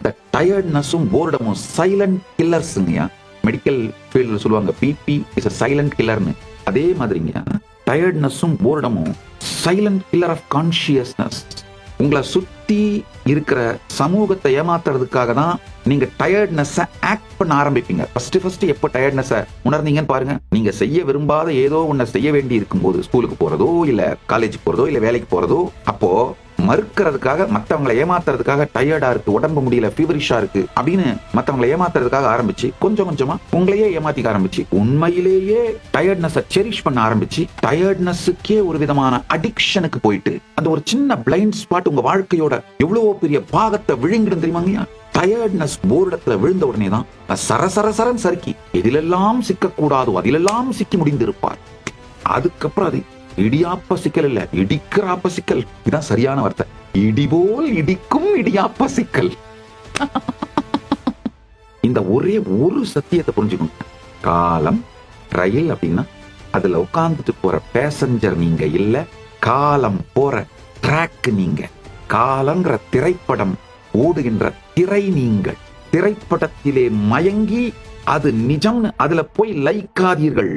இந்த டயர்ட்னஸும் போர்டமும் silent கில்லர்ஸுங்கய்யா. Medical ஃபீல்டில் சொல்லுவாங்க பிபி இஸ் a சைலண்ட் கில்லர்னு. அதே மாதிரிங்க டயர்ட்னஸும் போர்டமும் சைலண்ட் கில்லர் ஆஃப் கான்சியஸ்னஸ். உங்களை சுத்தி இருக்கிற சமூகத்தை ஏமாத்துறதுக்காக தான் நீங்க டயர்ட்னஸை ஆக்ட் பண்ண ஆரம்பிப்பீங்க. ஃபர்ஸ்ட் எப்போ டயர்ட்னஸை உணர்ந்தீங்கன்னு பாருங்க. நீங்க செய்ய விரும்பாத ஏதோ ஒன்றை செய்ய வேண்டி இருக்கும்போது, ஸ்கூலுக்கு போறதோ இல்ல காலேஜ் போறதோ இல்ல வேலைக்கு போறதோ, அப்போ மறுக்கிறதுக்காக, மற்றவங்களை ஏமாத்துறதுக்காக டயர்டா இருக்கு, உடம்பு முடியல, ஃபீவரிஷா இருக்கு அப்படின்னு மற்றவங்களை ஏமாத்துறதுக்காக ஆரம்பிச்சு கொஞ்சம் கொஞ்சமா உங்களையே ஏமாத்திக்க ஆரம்பிச்சு, உண்மையிலேயே டயர்ட்னஸை செரிஷ் பண்ண ஆரம்பிச்சு, டயர்ட்னஸுக்கே ஒரு விதமான அடிக்ஷனுக்கு போயிட்டு அந்த ஒரு சின்ன பிளைண்ட் ஸ்பாட் உங்க வாழ்க்கையோட எவ்வளவோ பெரிய பாகத்தை விழுங்கிடும் தெரியுமாங்கய்யா. டயர்ட்னஸ் போர்டத்துல விழுந்த உடனே தான் சரசரசரன் சறுக்கி எதிலெல்லாம் சிக்கக்கூடாதோ அதிலெல்லாம் சிக்கி முடிந்திருப்பார். அதுக்கப்புறம் அது இடியாப்ப சிக்கல் இல்ல, இடிக்கிறாப்ப சிக்கல். இதுதான் சரியான வார்த்தை. இடிபோல் இடிக்கும் இடியாப்ப சிக்கல். இந்த ஒரே ஒரு சத்தியத்தை புரிஞ்சுக்கணும். காலம் ரயில் அப்படின்னா அதுல உட்கார்ந்துட்டு போற பேசஞ்சர் நீங்க இல்ல, காலம் போற ட்ராக் நீங்க. காலங்கிற திரைப்படம் ஓடுகின்ற திரை நீங்கள். திரைப்படத்திலே மயங்கி அது நிஜம்னு அதுல போய் லைக்காதீர்கள்.